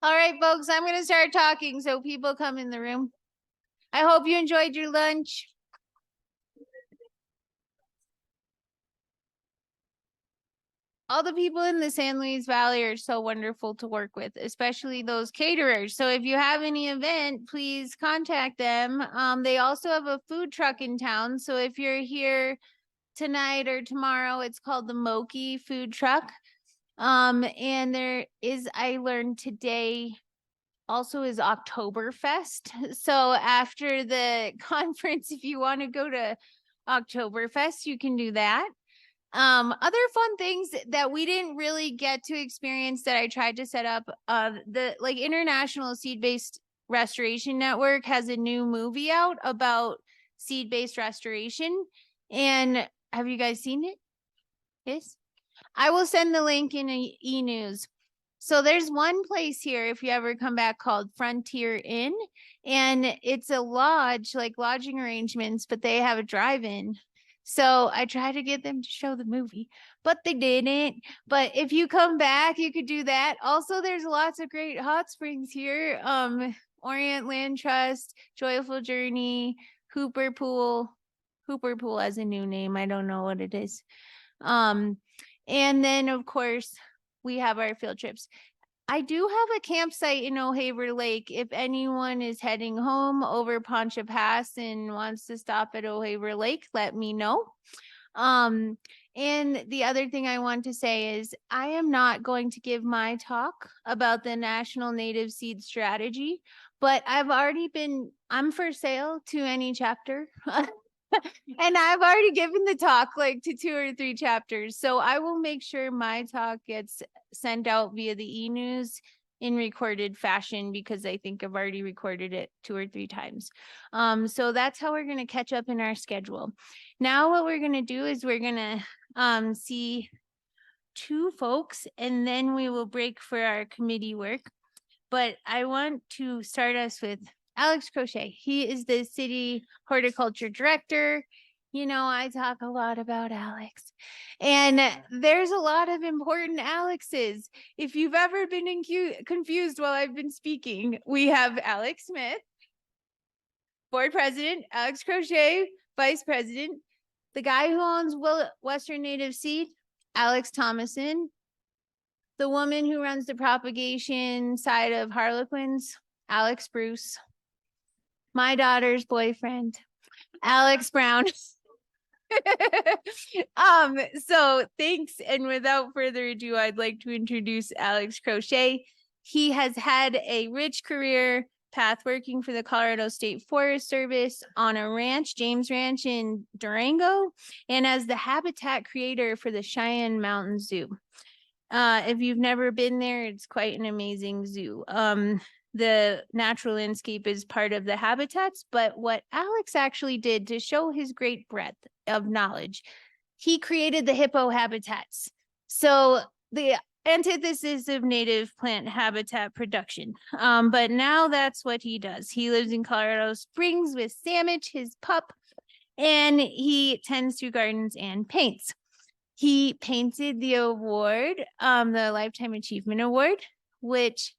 All right, folks, I'm going to start talking so people come in the room. I hope you enjoyed your lunch. All the people in the San Luis Valley are so wonderful to work with, especially those caterers. So if you have any event, please contact them. They also have a food truck in town. So if you're here tonight or tomorrow, it's called the Moki Food Truck. And there is, I learned today, also is Oktoberfest. So after the conference, if you want to go to Oktoberfest, you can do that. Other fun things that we didn't really get to experience that I tried to set up, the International Seed-Based Restoration Network has a new movie out about seed-based restoration. And have you guys seen it? Yes. I will send the link in e-news. So there's one place here, if you ever come back, called Frontier Inn, and it's a lodge, like lodging arrangements, but they have a drive-in. So I tried to get them to show the movie, but they didn't. But if you come back, you could do that. Also, there's lots of great hot springs here. Orient Land Trust, Joyful Journey, Hooper Pool. Hooper Pool has a new name. I don't know what it is. And then, of course, we have our field trips. I do have a campsite in O'Haver Lake. If anyone is heading home over Poncha Pass and wants to stop at O'Haver Lake, let me know. And the other thing I want to say is I am not going to give my talk about the National Native Seed Strategy, but I'm for sale to any chapter. And I've already given the talk like to 2 or 3 chapters. So I will make sure my talk gets sent out via the e-news in recorded fashion, because I think I've already recorded it 2 or 3 times. So that's how we're going to catch up in our schedule. Now what we're going to do is we're going to see 2 folks, and then we will break for our committee work. But I want to start us with Alex Crochet. He is the city horticulture director. You know, I talk a lot about Alex, and there's a lot of important Alexes. If you've ever been confused while I've been speaking, we have Alex Smith, board president, Alex Crochet, vice president, the guy who owns Western Native Seed, Alex Thomason, the woman who runs the propagation side of Harlequins, Alex Bruce, my daughter's boyfriend, Alex Brown. So thanks. And without further ado, I'd like to introduce Alex Crochet. He has had a rich career path working for the Colorado State Forest Service on a ranch, James Ranch in Durango, and as the habitat creator for the Cheyenne Mountain Zoo. If you've never been there, it's quite an amazing zoo. The natural landscape is part of the habitats, but what Alex actually did to show his great breadth of knowledge, he created the hippo habitats. So the antithesis of native plant habitat production. But now that's what he does. He lives in Colorado Springs with Sandwich, his pup, and he tends to gardens and paints. He painted the award, the Lifetime Achievement Award, which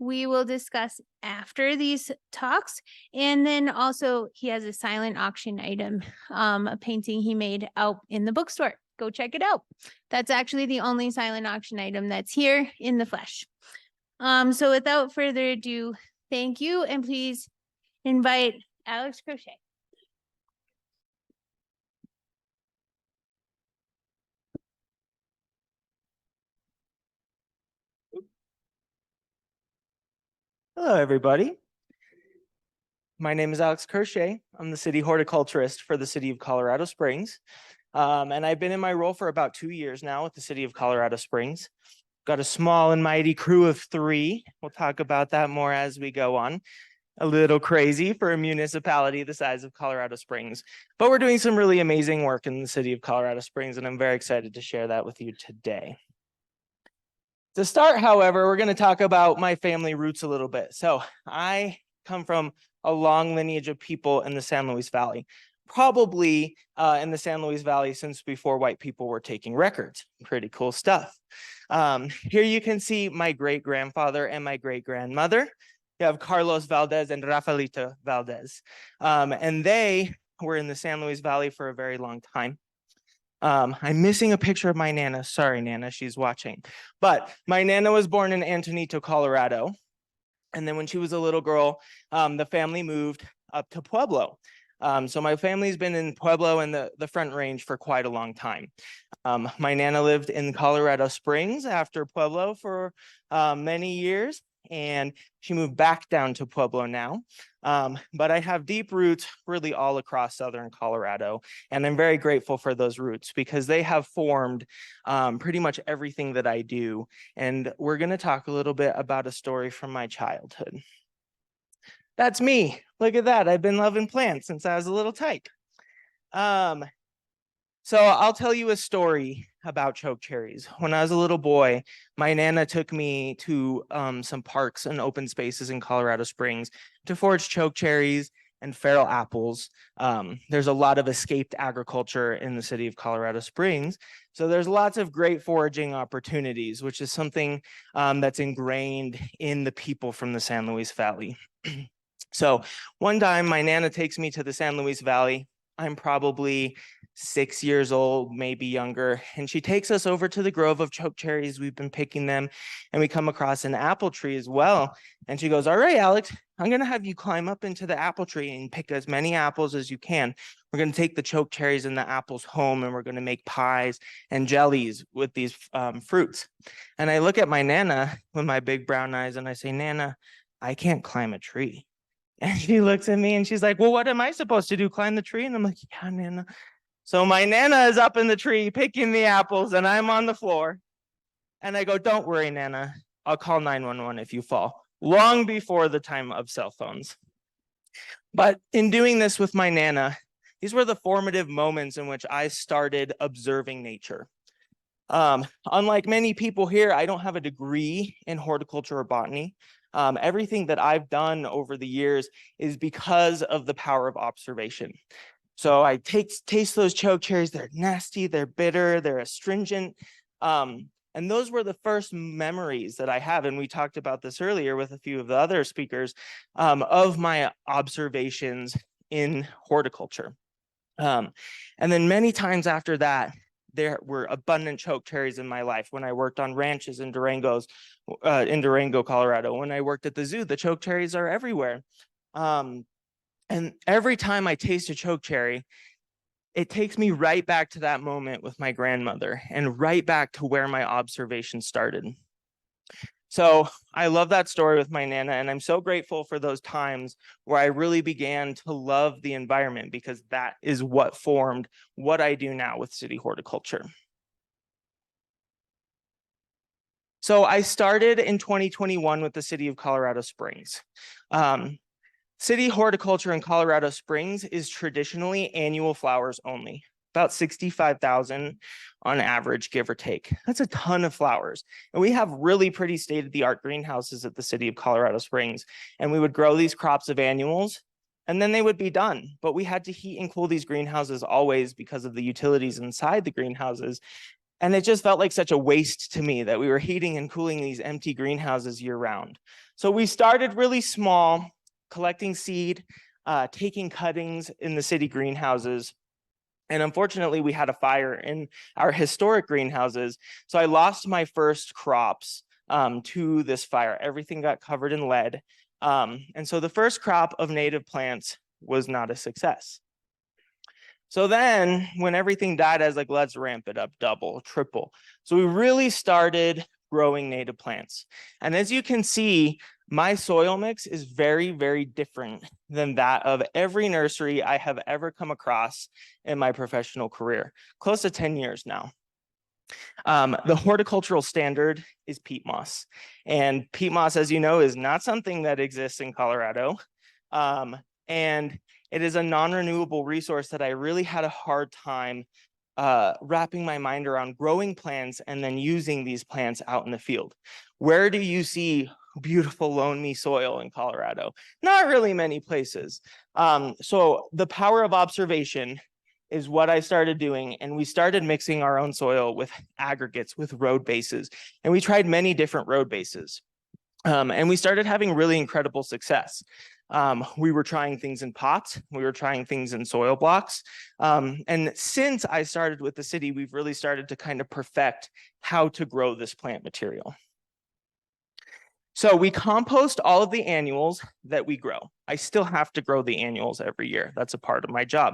we will discuss after these talks. And then also he has a silent auction item, a painting he made out in the bookstore. Go check it out. That's actually the only silent auction item that's here in the flesh. So without further ado, thank you. And please invite Alex Crochet. Hello, everybody. My name is Alex Crochet. I'm the city horticulturist for the city of Colorado Springs. And I've been in my role for about 2 years now with the city of Colorado Springs. Got a small and mighty crew of 3. We'll talk about that more as we go on. A little crazy for a municipality the size of Colorado Springs, but we're doing some really amazing work in the city of Colorado Springs, and I'm very excited to share that with you today. To start, however, we're going to talk about my family roots a little bit. So I come from a long lineage of people in the San Luis Valley, probably in the San Luis Valley since before white people were taking records. Pretty cool stuff. Here you can see my great-grandfather and my great-grandmother. You have Carlos Valdez and Rafaelita Valdez. And they were in the San Luis Valley for a very long time. I'm missing a picture of my Nana. Sorry, Nana, she's watching. But my Nana was born in Antonito, Colorado. And then when she was a little girl, the family moved up to Pueblo. So my family's been in Pueblo and the Front Range for quite a long time. My Nana lived in Colorado Springs after Pueblo for many years, and she moved back down to Pueblo now. But I have deep roots really all across Southern Colorado, and I'm very grateful for those roots because they have formed pretty much everything that I do. And we're going to talk a little bit about a story from my childhood. That's me. Look at that. I've been loving plants since I was a little tyke. So I'll tell you a story about choke cherries. When I was a little boy, my Nana took me to some parks and open spaces in Colorado Springs to forage choke cherries and feral apples. There's a lot of escaped agriculture in the city of Colorado Springs. So there's lots of great foraging opportunities, which is something that's ingrained in the people from the San Luis Valley. So one time my Nana takes me to the San Luis Valley. I'm probably 6 years old, maybe younger. And she takes us over to the grove of choke cherries. We've been picking them, and we come across an apple tree as well. And she goes, "All right, Alex, I'm going to have you climb up into the apple tree and pick as many apples as you can. We're going to take the choke cherries and the apples home, and we're going to make pies and jellies with these fruits." And I look at my Nana with my big brown eyes, and I say, "Nana, I can't climb a tree." And she looks at me and she's like, "Well, what am I supposed to do? Climb the tree?" And I'm like, "Yeah, Nana." So my Nana is up in the tree picking the apples and I'm on the floor. And I go, "Don't worry, Nana. I'll call 911 if you fall." Long before the time of cell phones. But in doing this with my Nana, these were the formative moments in which I started observing nature. Unlike many people here, I don't have a degree in horticulture or botany. Everything that I've done over the years is because of the power of observation. So I taste those choke cherries. They're nasty, they're bitter, they're astringent. And those were the first memories that I have. And we talked about this earlier with a few of the other speakers of my observations in horticulture. And then many times after that, there were abundant choke cherries in my life. When I worked on ranches in Durango, Colorado, when I worked at the zoo, the choke cherries are everywhere. And every time I taste a choke cherry, it takes me right back to that moment with my grandmother and right back to where my observation started. So I love that story with my Nana, and I'm so grateful for those times where I really began to love the environment because that is what formed what I do now with city horticulture. So I started in 2021 with the city of Colorado Springs. City horticulture in Colorado Springs is traditionally annual flowers only, about 65,000 on average, give or take. That's a ton of flowers. And we have really pretty state-of-the-art greenhouses at the city of Colorado Springs. And we would grow these crops of annuals, and then they would be done. But we had to heat and cool these greenhouses always because of the utilities inside the greenhouses. And it just felt like such a waste to me that we were heating and cooling these empty greenhouses year round. So we started really small, collecting seed, taking cuttings in the city greenhouses. And unfortunately, we had a fire in our historic greenhouses. So I lost my first crops to this fire. Everything got covered in lead. And so the first crop of native plants was not a success. So then when everything died, I was like, let's ramp it up, double, triple. So we really started growing native plants. And as you can see, my soil mix is very, very different than that of every nursery I have ever come across in my professional career, close to 10 years now. The horticultural standard is peat moss. And peat moss, as you know, is not something that exists in Colorado. And it is a non-renewable resource that I really had a hard time wrapping my mind around growing plants and then using these plants out in the field. Where do you see beautiful loamy soil in Colorado? Not really many places. So the power of observation is what I started doing. And we started mixing our own soil with aggregates, with road bases. And we tried many different road bases. And we started having really incredible success. We were trying things in pots. We were trying things in soil blocks. And since I started with the city, we've really started to kind of perfect how to grow this plant material. So we compost all of the annuals that we grow. I still have to grow the annuals every year. That's a part of my job.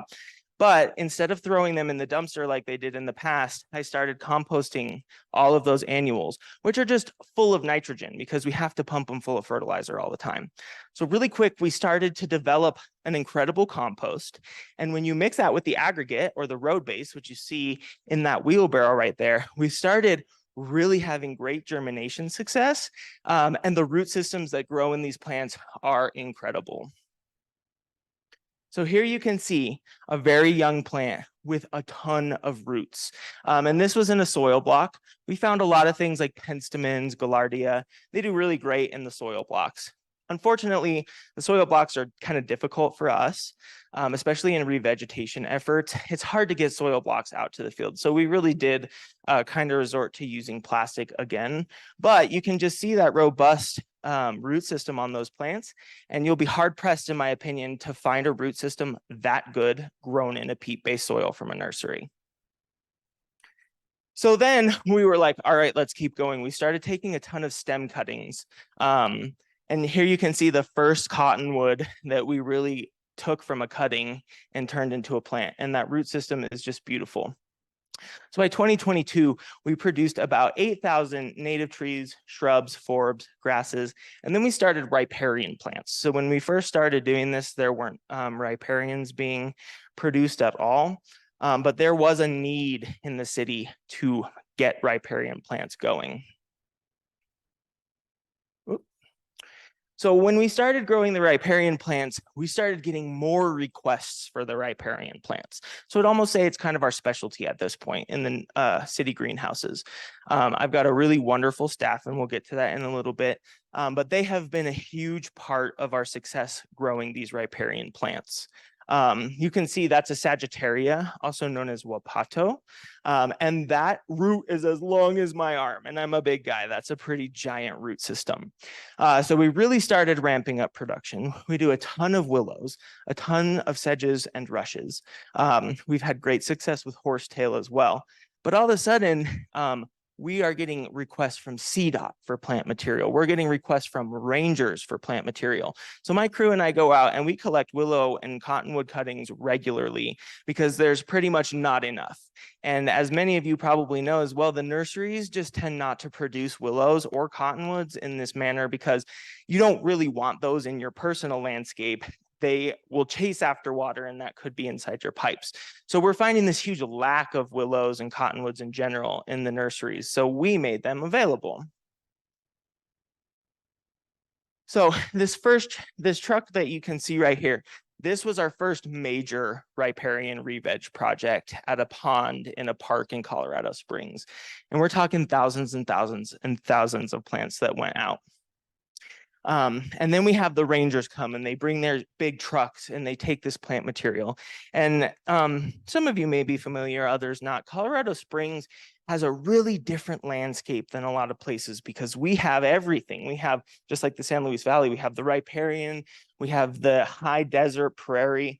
But instead of throwing them in the dumpster like they did in the past, I started composting all of those annuals, which are just full of nitrogen because we have to pump them full of fertilizer all the time. So really quick, we started to develop an incredible compost. And when you mix that with the aggregate or the road base, which you see in that wheelbarrow right there, we started really having great germination success. And the root systems that grow in these plants are incredible. So here you can see a very young plant with a ton of roots. And this was in a soil block. We found a lot of things like penstemons, gaillardia. They do really great in the soil blocks. Unfortunately, the soil blocks are kind of difficult for us, especially in revegetation efforts. It's hard to get soil blocks out to the field. So we really did kind of resort to using plastic again. But you can just see that robust root system on those plants, and you'll be hard pressed, in my opinion, to find a root system that good grown in a peat-based soil from a nursery. So then we were like, all right, let's keep going. We started taking a ton of stem cuttings. And here you can see the first cottonwood that we really took from a cutting and turned into a plant. And that root system is just beautiful. So by 2022, we produced about 8,000 native trees, shrubs, forbs, grasses, and then we started riparian plants. So when we first started doing this, there weren't riparians being produced at all, but there was a need in the city to get riparian plants going. So when we started growing the riparian plants, we started getting more requests for the riparian plants. So I'd almost say it's kind of our specialty at this point in the city greenhouses. I've got a really wonderful staff, and we'll get to that in a little bit. But they have been a huge part of our success growing these riparian plants. You can see that's a Sagittaria, also known as Wapato. And that root is as long as my arm, and I'm a big guy. That's a pretty giant root system. So we really started ramping up production. We do a ton of willows, a ton of sedges and rushes. We've had great success with horsetail as well. But all of a sudden, we are getting requests from CDOT for plant material. We're getting requests from rangers for plant material. So my crew and I go out and we collect willow and cottonwood cuttings regularly because there's pretty much not enough. And as many of you probably know as well, the nurseries just tend not to produce willows or cottonwoods in this manner because you don't really want those in your personal landscape. They will chase after water, and that could be inside your pipes. So we're finding this huge lack of willows and cottonwoods in general in the nurseries. So we made them available. So this truck that you can see right here, this was our first major riparian re-veg project at a pond in a park in Colorado Springs. And we're talking thousands and thousands and thousands of plants that went out. And then we have the rangers come and they bring their big trucks and they take this plant material. And some of you may be familiar, others not. Colorado Springs has a really different landscape than a lot of places because we have everything. We have, just like the San Luis Valley, we have the riparian, we have the high desert prairie,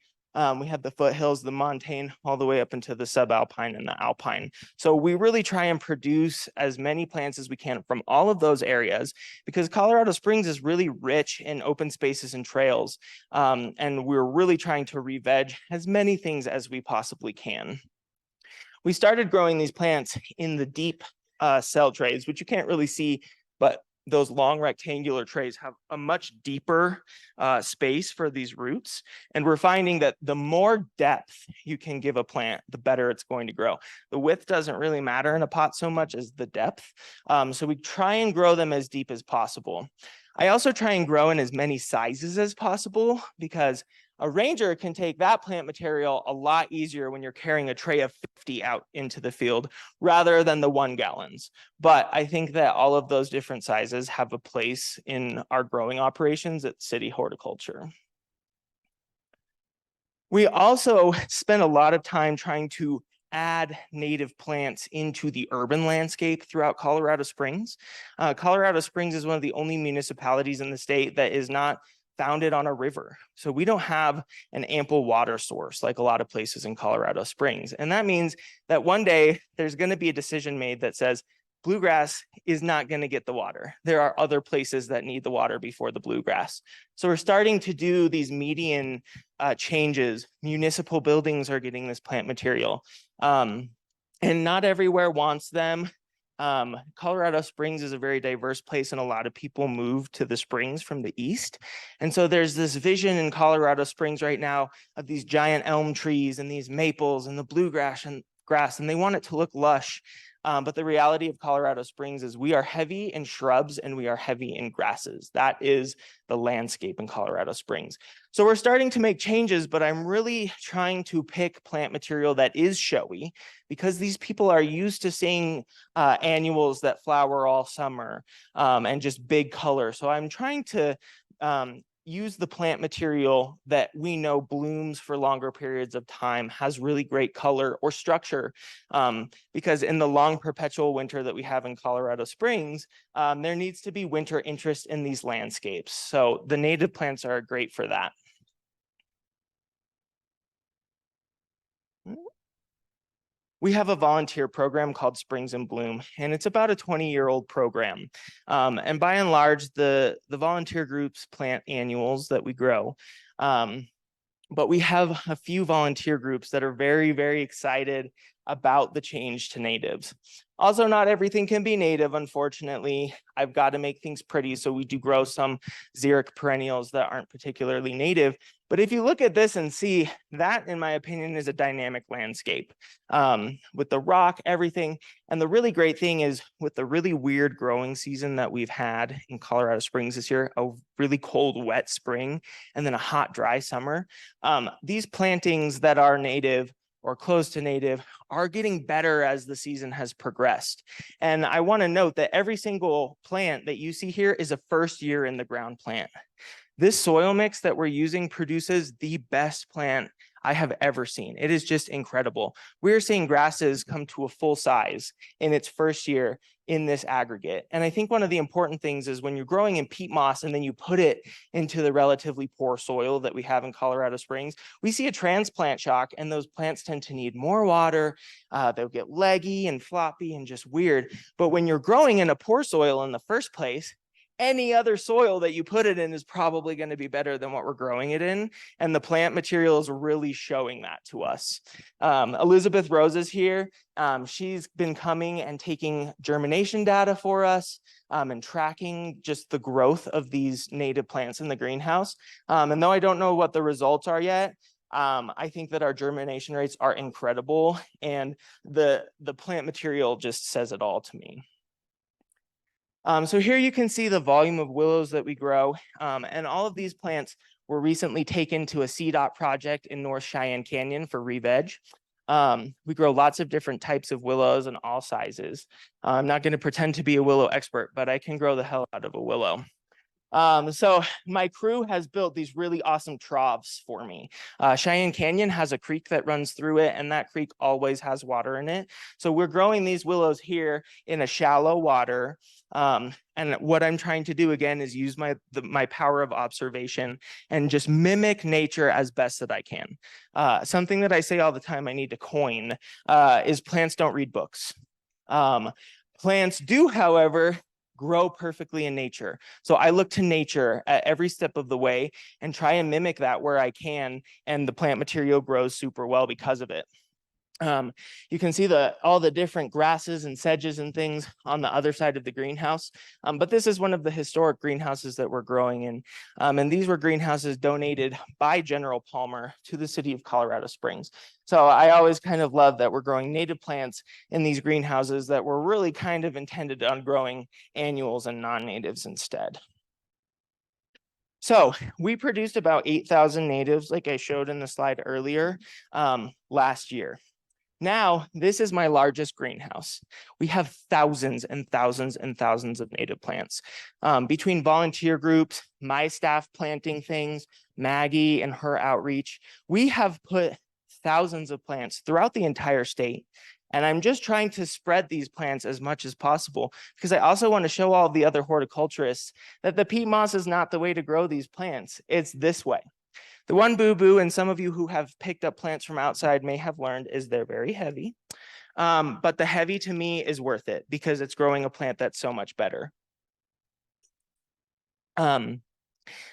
we have the foothills, the montane, all the way up into the subalpine and the alpine. So we really try and produce as many plants as we can from all of those areas because Colorado Springs is really rich in open spaces and trails. And we're really trying to re-veg as many things as we possibly can. We started growing these plants in the deep cell trays, which you can't really see, but those long rectangular trays have a much deeper space for these roots. And we're finding that the more depth you can give a plant, the better it's going to grow. The width doesn't really matter in a pot so much as the depth. So we try and grow them as deep as possible. I also try and grow in as many sizes as possible because a ranger can take that plant material a lot easier when you're carrying a tray of 50 out into the field rather than the 1 gallons. But I think that all of those different sizes have a place in our growing operations at City Horticulture. We also spend a lot of time trying to add native plants into the urban landscape throughout Colorado Springs. Colorado Springs is one of the only municipalities in the state that is not founded on a river. So we don't have an ample water source like a lot of places in Colorado Springs. And that means that one day there's going to be a decision made that says, bluegrass is not going to get the water. There are other places that need the water before the bluegrass. So we're starting to do these median changes. Municipal buildings are getting this plant material, and not everywhere wants them. Colorado Springs is a very diverse place, and a lot of people move to the springs from the east. And so there's this vision in Colorado Springs right now of these giant elm trees and these maples and the bluegrass and they want it to look lush. But the reality of Colorado Springs is we are heavy in shrubs and we are heavy in grasses. That is the landscape in Colorado Springs. So we're starting to make changes, but I'm really trying to pick plant material that is showy because these people are used to seeing annuals that flower all summer and just big color. So I'm trying to use the plant material that we know blooms for longer periods of time, has really great color or structure, because in the long perpetual winter that we have in Colorado Springs, there needs to be winter interest in these landscapes. So the native plants are great for that. We have a volunteer program called Springs in Bloom, and it's about a 20-year-old program. And by and large, the volunteer groups plant annuals that we grow. But we have a few volunteer groups that are very, very excited about the change to natives. Also, not everything can be native, unfortunately. I've got to make things pretty, so we do grow some xeric perennials that aren't particularly native. But if you look at this and see, that, in my opinion, is a dynamic landscape with the rock, everything. And the really great thing is with the really weird growing season that we've had in Colorado Springs this year, a really cold, wet spring, and then a hot, dry summer, these plantings that are native or close to native are getting better as the season has progressed. And I want to note that every single plant that you see here is a first year in the ground plant. This soil mix that we're using produces the best plant I have ever seen. It is just incredible. We're seeing grasses come to a full size in its first year in this aggregate. And I think one of the important things is when you're growing in peat moss and then you put it into the relatively poor soil that we have in Colorado Springs, we see a transplant shock, and those plants tend to need more water. They'll get leggy and floppy and just weird. But when you're growing in a poor soil in the first place, any other soil that you put it in is probably going to be better than what we're growing it in. And the plant material is really showing that to us. Elizabeth Rose is here. She's been coming and taking germination data for us and tracking just the growth of these native plants in the greenhouse. And though I don't know what the results are yet, I think that our germination rates are incredible. And the plant material just says it all to me. So here you can see the volume of willows that we grow, and all of these plants were recently taken to a CDOT project in North Cheyenne Canyon for re-veg. We grow lots of different types of willows and all sizes. I'm not going to pretend to be a willow expert, but I can grow the hell out of a willow. So my crew has built these really awesome troughs for me. Cheyenne Canyon has a creek that runs through it, and that creek always has water in it. So we're growing these willows here in a shallow water. And what I'm trying to do again is use my power of observation and just mimic nature as best that I can. Something that I say all the time I need to coin is plants don't read books. Plants do, however, grow perfectly in nature. So I look to nature at every step of the way and try and mimic that where I can, and the plant material grows super well because of it. You can see all the different grasses and sedges and things on the other side of the greenhouse. But this is one of the historic greenhouses that we're growing in. And these were greenhouses donated by General Palmer to the city of Colorado Springs. So I always kind of love that we're growing native plants in these greenhouses that were really kind of intended on growing annuals and non-natives instead. So we produced about 8,000 natives, like I showed in the slide earlier, last year. Now, this is my largest greenhouse. We have thousands and thousands and thousands of native plants. Between volunteer groups, my staff planting things, Maggie and her outreach, we have put thousands of plants throughout the entire state. And I'm just trying to spread these plants as much as possible because I also want to show all the other horticulturists that the peat moss is not the way to grow these plants. It's this way. The one boo-boo, and some of you who have picked up plants from outside may have learned, is they're very heavy. But the heavy to me is worth it because it's growing a plant that's so much better.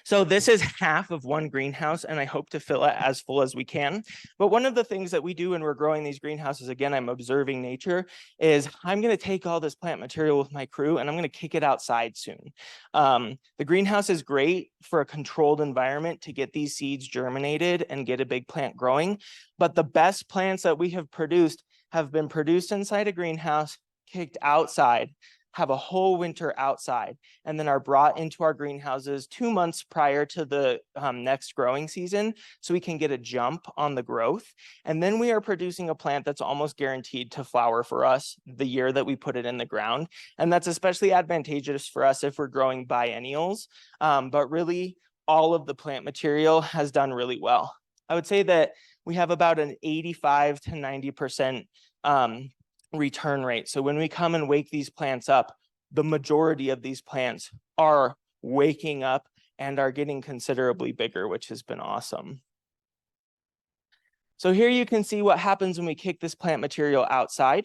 So this is half of one greenhouse, and I hope to fill it as full as we can. But one of the things that we do when we're growing these greenhouses, again, I'm observing nature, is I'm going to take all this plant material with my crew, and I'm going to kick it outside soon. The greenhouse is great for a controlled environment to get these seeds germinated and get a big plant growing. But the best plants that we have been produced inside a greenhouse, kicked outside, have a whole winter outside, and then are brought into our greenhouses 2 months prior to the next growing season so we can get a jump on the growth. And then we are producing a plant that's almost guaranteed to flower for us the year that we put it in the ground. And that's especially advantageous for us if we're growing biennials. But really, all of the plant material has done really well. I would say that we have about an 85 to 90% return rate. So when we come and wake these plants up, the majority of these plants are waking up and are getting considerably bigger, which has been awesome. So here you can see what happens when we kick this plant material outside.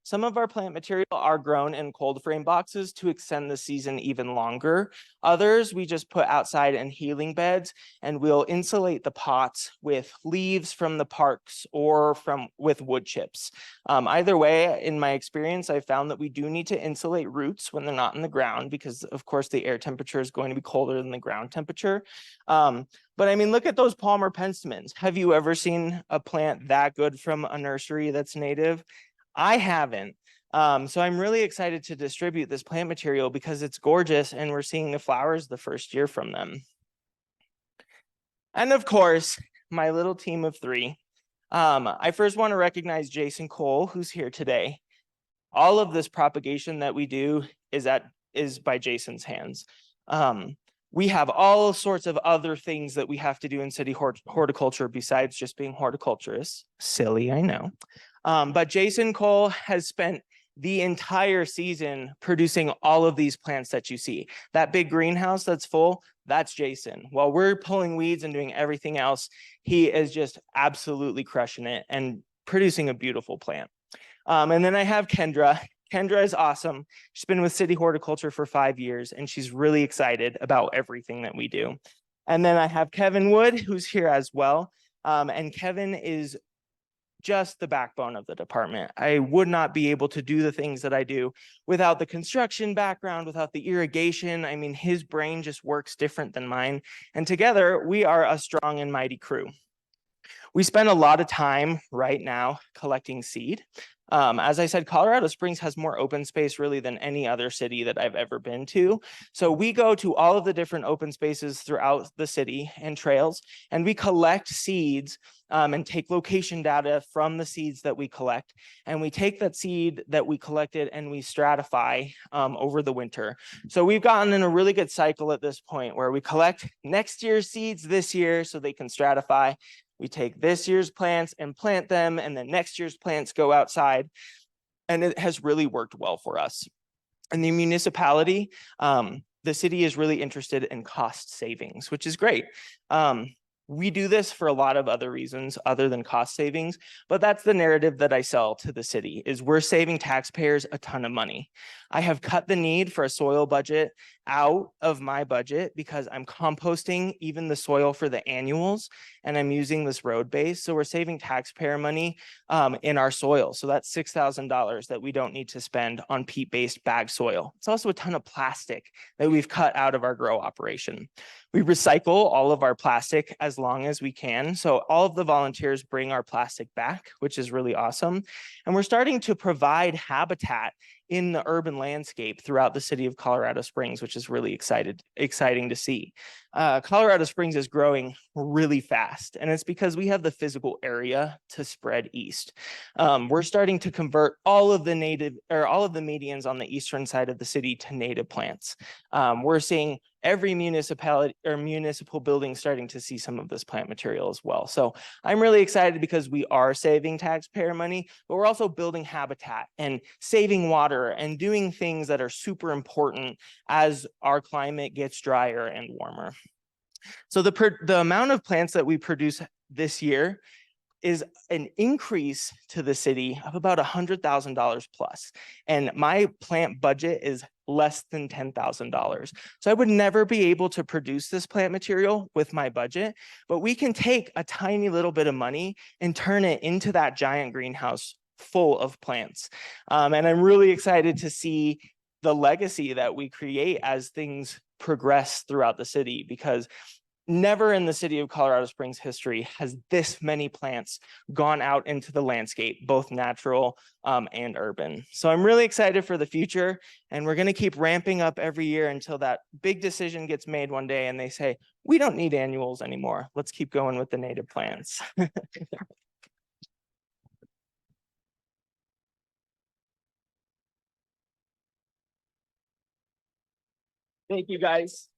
Some of our plant material are grown in cold frame boxes to extend the season even longer. Others we just put outside in healing beds, and we'll insulate the pots with leaves from the parks or with wood chips. Either way, in my experience, I found that we do need to insulate roots when they're not in the ground because, of course, the air temperature is going to be colder than the ground temperature. But I mean, look at those Palmer penstemons. Have you ever seen a plant that good from a nursery that's native? I haven't. So I'm really excited to distribute this plant material because it's gorgeous and we're seeing the flowers the first year from them. And of course, my little team of 3. I first want to recognize Jason Cole, who's here today. All of this propagation that we do is by Jason's hands. We have all sorts of other things that we have to do in city horticulture besides just being horticulturists. Silly, I know. But Jason Cole has spent the entire season producing all of these plants that you see. That big greenhouse that's full, that's Jason. While we're pulling weeds and doing everything else, he is just absolutely crushing it and producing a beautiful plant. And then I have Kendra. Kendra is awesome. She's been with City Horticulture for 5 years, and she's really excited about everything that we do. And then I have Kevin Wood, who's here as well. And Kevin is just the backbone of the department. I would not be able to do the things that I do without the construction background, without the irrigation. I mean, his brain just works different than mine. And together, we are a strong and mighty crew. We spend a lot of time right now collecting seed. As I said, Colorado Springs has more open space really than any other city that I've ever been to. So we go to all of the different open spaces throughout the city and trails, and we collect seeds and take location data from the seeds that we collect. And we take that seed that we collected and we stratify over the winter. So we've gotten in a really good cycle at this point where we collect next year's seeds this year so they can stratify. We take this year's plants and plant them, and then next year's plants go outside. And it has really worked well for us. And the municipality, the city is really interested in cost savings, which is great. We do this for a lot of other reasons other than cost savings, but that's the narrative that I sell to the city is we're saving taxpayers a ton of money. I have cut the need for a soil budget out of my budget because I'm composting even the soil for the annuals and I'm using this road base. So we're saving taxpayer money in our soil. So that's $6,000 that we don't need to spend on peat-based bag soil. It's also a ton of plastic that we've cut out of our grow operation. We recycle all of our plastic as long as we can. So all of the volunteers bring our plastic back, which is really awesome. And we're starting to provide habitat in the urban landscape throughout the city of Colorado Springs, which is really exciting to see. Colorado Springs is growing really fast, and it's because we have the physical area to spread east. We're starting to convert all of the medians on the eastern side of the city to native plants. We're seeing every municipality or municipal building starting to see some of this plant material as well. So I'm really excited because we are saving taxpayer money, but we're also building habitat and saving water and doing things that are super important as our climate gets drier and warmer. So the amount of plants that we produce this year is an increase to the city of about $100,000 plus. And my plant budget is less than $10,000. So I would never be able to produce this plant material with my budget, but we can take a tiny little bit of money and turn it into that giant greenhouse full of plants. And I'm really excited to see the legacy that we create as things progress throughout the city, because never in the city of Colorado Springs history has this many plants gone out into the landscape, both natural and urban. So I'm really excited for the future, and we're going to keep ramping up every year until that big decision gets made one day and they say, we don't need annuals anymore. Let's keep going with the native plants. Thank you, guys.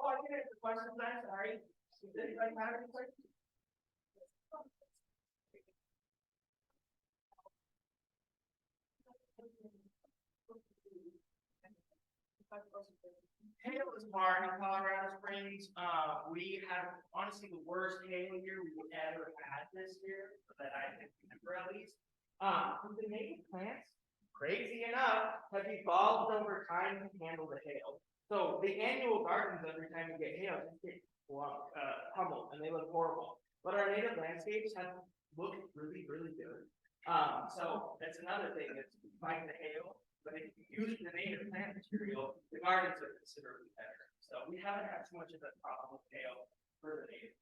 Oh, I can answer questions. I'm sorry. Does anybody have any questions? Hail is hard in Colorado Springs. We have honestly the worst hail year we've ever had this year, that I can remember at least. The native plants, crazy enough, have evolved over time to handle the hail. So the annual gardens, every time you get hail, just get pummeled, and they look horrible. But our native landscapes have looked really, really good. So that's another thing. It's fighting the hail. But if you use the native plant material, the gardens are considerably better. So we haven't had too much of a problem with hail for the native.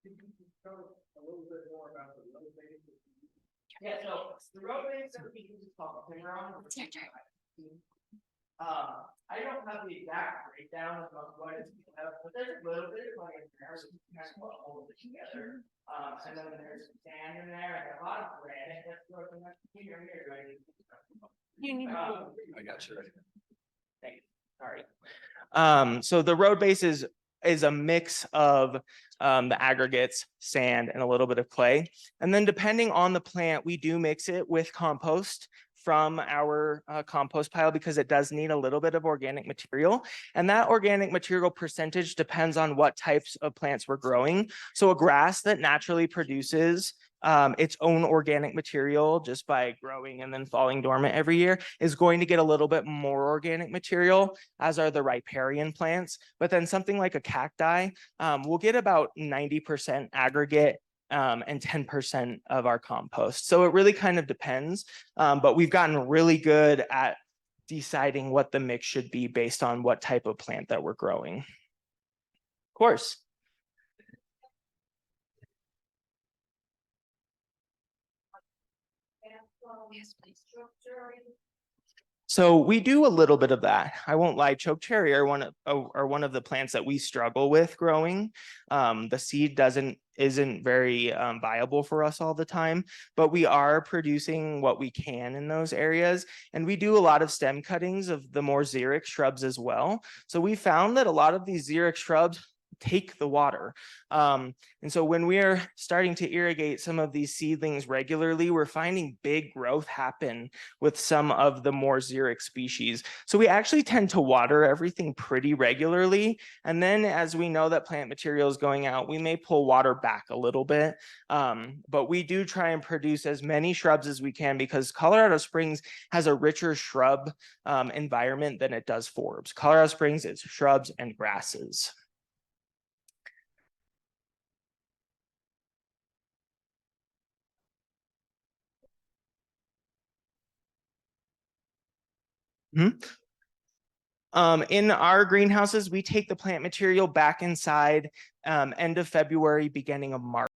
Can you tell a little bit more about the road base? Yeah, so the road base that we use is called Cimarron. It's your turn. I don't have the exact breakdown of what it's made of, but there's a little bit of like in there, so you can kind of hold it together. And then there's some sand in there and a lot of granite that's broken up here. You need I got you. Thank you. Sorry. So the road base is a mix of the aggregates, sand, and a little bit of clay. And then depending on the plant, we do mix it with compost from our compost pile, because it does need a little bit of organic material. And that organic material percentage depends on what types of plants we're growing. So a grass that naturally produces its own organic material just by growing and then falling dormant every year is going to get a little bit more organic material, as are the riparian plants. But then something like a cacti will get about 90% aggregate and 10% of our compost. So it really kind of depends, but we've gotten really good at deciding what the mix should be based on what type of plant that we're growing. Of course. Yes, please. So we do a little bit of that. I won't lie, choke cherry are one of the plants that we struggle with growing. The seed isn't very viable for us all the time, but we are producing what we can in those areas. And we do a lot of stem cuttings of the more xeric shrubs as well. So we found that a lot of these xeric shrubs take the water. And so when we're starting to irrigate some of these seedlings regularly, we're finding big growth happen with some of the more xeric species. So we actually tend to water everything pretty regularly. And then as we know that plant material is going out, we may pull water back a little bit. But we do try and produce as many shrubs as we can, because Colorado Springs has a richer shrub environment than it does forbs. Colorado Springs is shrubs and grasses. In our greenhouses, we take the plant material back inside end of February, beginning of March.